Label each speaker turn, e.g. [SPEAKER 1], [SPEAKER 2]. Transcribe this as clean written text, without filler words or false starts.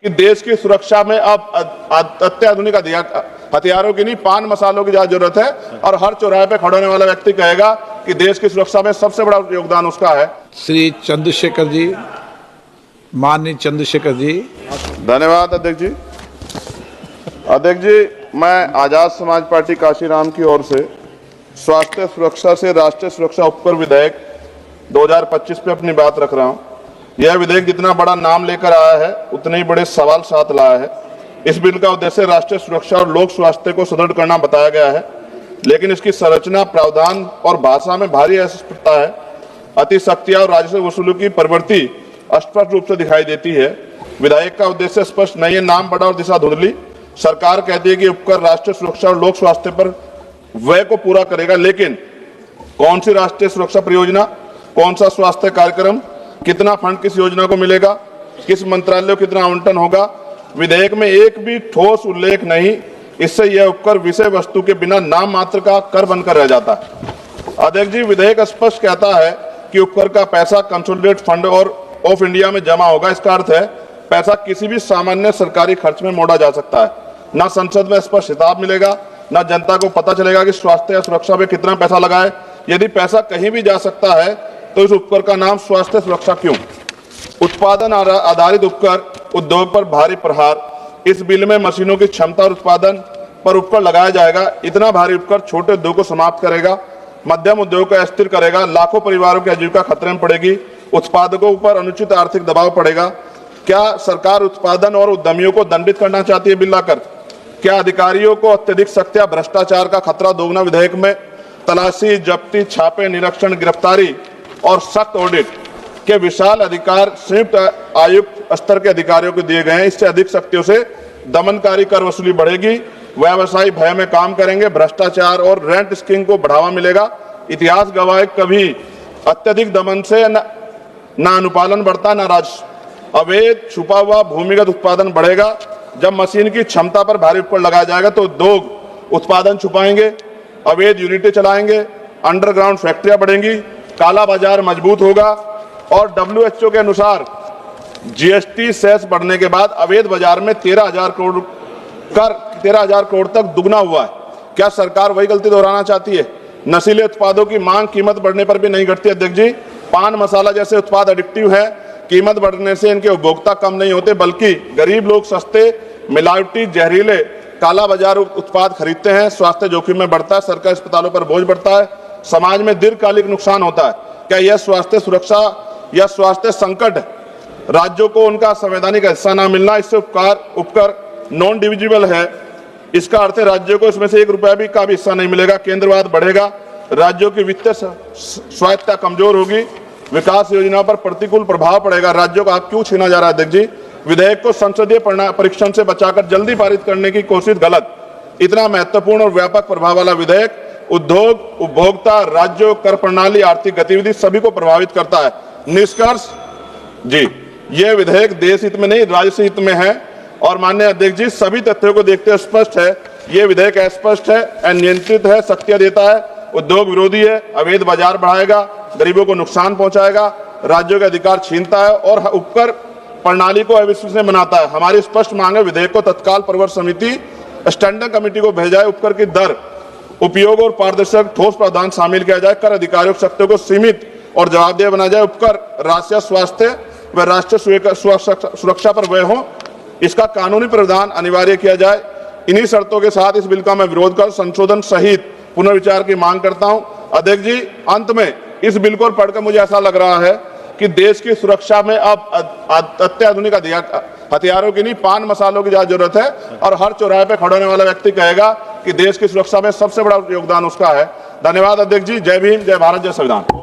[SPEAKER 1] कि देश की सुरक्षा में अब अत्याधुनिक हथियारों की नहीं, पान मसालों की ज्यादा जरूरत है। और हर चौराहे पे खड़े होने वाला व्यक्ति कहेगा कि देश की सुरक्षा में सबसे बड़ा योगदान उसका है।
[SPEAKER 2] श्री चंद्रशेखर जी, माननीय चंद्रशेखर जी।
[SPEAKER 1] धन्यवाद अध्यक्ष जी। अध्यक्ष जी, मैं आजाद समाज पार्टी काशीराम की ओर से स्वास्थ्य सुरक्षा से राष्ट्रीय सुरक्षा उपकर विधेयक 2025 पे अपनी बात रख रहा हूं। यह विधेयक जितना बड़ा नाम लेकर आया है उतने ही बड़े सवाल साथ लाया है। इस बिल का उद्देश्य राष्ट्रीय सुरक्षा और लोक स्वास्थ्य को सुदृढ़ करना बताया गया है, लेकिन इसकी संरचना, प्रावधान और भाषा में भारी अस्पष्टता है। अतिशक्तियां और राजस्व वसूली की प्रवृत्ति स्पष्ट रूप से दिखाई देती है। विधेयक का उद्देश्य स्पष्ट नहीं है, नाम बड़ा और दिशा धुंधली। सरकार कहती है कि उपकर राष्ट्रीय सुरक्षा और लोक स्वास्थ्य पर व्यय को पूरा करेगा, लेकिन कौन सी राष्ट्रीय सुरक्षा परियोजना, कौन सा स्वास्थ्य कार्यक्रम, कितना फंड किस योजना को मिलेगा, किस मंत्रालय को कितना आवंटन होगा, विधेयक में एक भी ठोस उल्लेख नहीं। इससे यह उपकर विषय वस्तु के बिना नाम मात्र का कर बनकर रह जाता है। अध्यक्ष जी, विधेयक स्पष्ट कहता है कि उपकर का पैसा कंसोलिडेट फंड और ऑफ इंडिया में जमा होगा। इसका अर्थ है पैसा किसी भी सामान्य सरकारी खर्च में मोड़ा जा सकता है। ना संसद में स्पष्ट हिसाब मिलेगा, ना जनता को पता चलेगा कि स्वास्थ्य या सुरक्षा में कितना पैसा लगा है। यदि पैसा कहीं भी जा सकता है तो इस उपकर का नाम स्वास्थ्य सुरक्षा क्यों? उत्पादन आधारित उपकर उद्योग पर भारी प्रहार। इस बिल में मशीनों की क्षमता और उत्पादन पर उपकर लगाया जाएगा। इतना भारी उपकर छोटे उद्योग को समाप्त करेगा, मध्यम उद्योग को अस्थिर करेगा, लाखों परिवारों की आजीविका खतरे में पड़ेगी, उत्पादकों पर अनुचित आर्थिक दबाव पड़ेगा। क्या सरकार उत्पादन और उद्यमियों को दंडित करना चाहती है बिल लाकर? क्या अधिकारियों को अत्यधिक सख्त या भ्रष्टाचार का खतरा दोगुना? विधेयक में तलाशी, जब्ती, छापे, निरीक्षण, गिरफ्तारी और सख्त ऑडिट के विशाल अधिकार संयुक्त आयुक्त स्तर के अधिकारियों को दिए गए हैं। इससे अधिक शक्तियों से दमनकारी कर वसूली बढ़ेगी, व्यवसायी भय में काम करेंगे, भ्रष्टाचार और रेंट स्कीम को बढ़ावा मिलेगा। इतिहास गवाह है, कभी अत्यधिक दमन से न अनुपालन बढ़ता, न राजस्व। अवैध छुपा हुआ भूमिगत उत्पादन बढ़ेगा। जब मशीन की क्षमता पर भारी उपकर लगाया जाएगा तो उद्योग उत्पादन छुपाएंगे, अवैध यूनिटें चलाएंगे, अंडरग्राउंड फैक्ट्रियां बढ़ेंगी, काला बाजार मजबूत होगा। और WHO के अनुसार GST सेस बढ़ने के बाद अवैध बाजार में 13,000 करोड़ तक दुगना हुआ है। क्या सरकार वही गलती दोहराना चाहती है? नशीले उत्पादों की मांग कीमत बढ़ने पर भी नहीं घटती। अध्यक्ष जी, पान मसाला जैसे उत्पाद एडिक्टिव है। कीमत बढ़ने से इनके उपभोक्ता कम नहीं होते, बल्कि गरीब लोग सस्ते, मिलावटी, जहरीले, काला बाजार उत्पाद खरीदते हैं। स्वास्थ्य जोखिम में बढ़ता है, सरकारी अस्पतालों पर बोझ बढ़ता है, समाज में दीर्घकालिक नुकसान होता है। क्या यह स्वास्थ्य सुरक्षा या स्वास्थ्य संकट है? राज्यों को उनका संवैधानिक हिस्सा न मिलना, इससे उपकर नॉन डिविजिबल है। इसका अर्थ है राज्यों को इसमें से 1 रुपया भी का भी हिस्सा नहीं मिलेगा। केंद्रवाद बढ़ेगा, राज्यों की वित्तीय स्वायत्तता कमजोर होगी, विकास योजना पर प्रतिकूल प्रभाव पड़ेगा। राज्यों का हक क्यों छीना जा रहा है? अध्यक्ष जी, विधेयक को संसदीय परीक्षण से बचाकर जल्दी पारित करने की कोशिश गलत। इतना महत्वपूर्ण और व्यापक प्रभाव वाला विधेयक उद्योग, उपभोक्ता, राज्यों, कर प्रणाली, आर्थिक गतिविधि सभी को प्रभावित करता है। निष्कर्ष जी, यह विधेयक देश हित में नहीं, राज्य हित में है। और माननीय अध्यक्ष जी, सभी तथ्यों को देखते हुए स्पष्ट है, यह विधेयक अस्पष्ट है, अनियंत्रित है, शक्तियां देता है, उद्योग विरोधी है, अवैध बाजार बढ़ाएगा, गरीबों को नुकसान पहुंचाएगा, राज्यों के अधिकार छीनता है और उपकर प्रणाली को अविश्वसनीय बनाता है। हमारी स्पष्ट मांग है, विधेयक को तत्काल प्रवर समिति, स्टैंडिंग कमेटी को भेजा जाए, उपकर की दर, उपयोग और पारदर्शक ठोस प्रावधान शामिल किया जाए, कर अधिकारियों की शक्तियों को सीमित और जवाबदेह बनाया जाए, उपकर राष्ट्रीय स्वास्थ्य व राष्ट्रीय सुरक्षा पर व्यय हो, इसका कानूनी प्रावधान अनिवार्य किया जाए। इन्हीं शर्तों के साथ इस बिल का मैं विरोध कर संशोधन सहित पुनर्विचार की मांग करता हूं। अध्यक्ष जी, अंत में इस बिल को पढ़कर मुझे ऐसा लग रहा है कि देश की सुरक्षा में अब अत्याधुनिक हथियारों की नहीं, पान मसालों की ज्यादा जरूरत है। और हर चौराहे पे खड़े होने वाला व्यक्ति कहेगा कि देश की सुरक्षा में सबसे बड़ा योगदान उसका है। धन्यवाद अध्यक्ष जी। जय भीम, जय भारत, जय संविधान।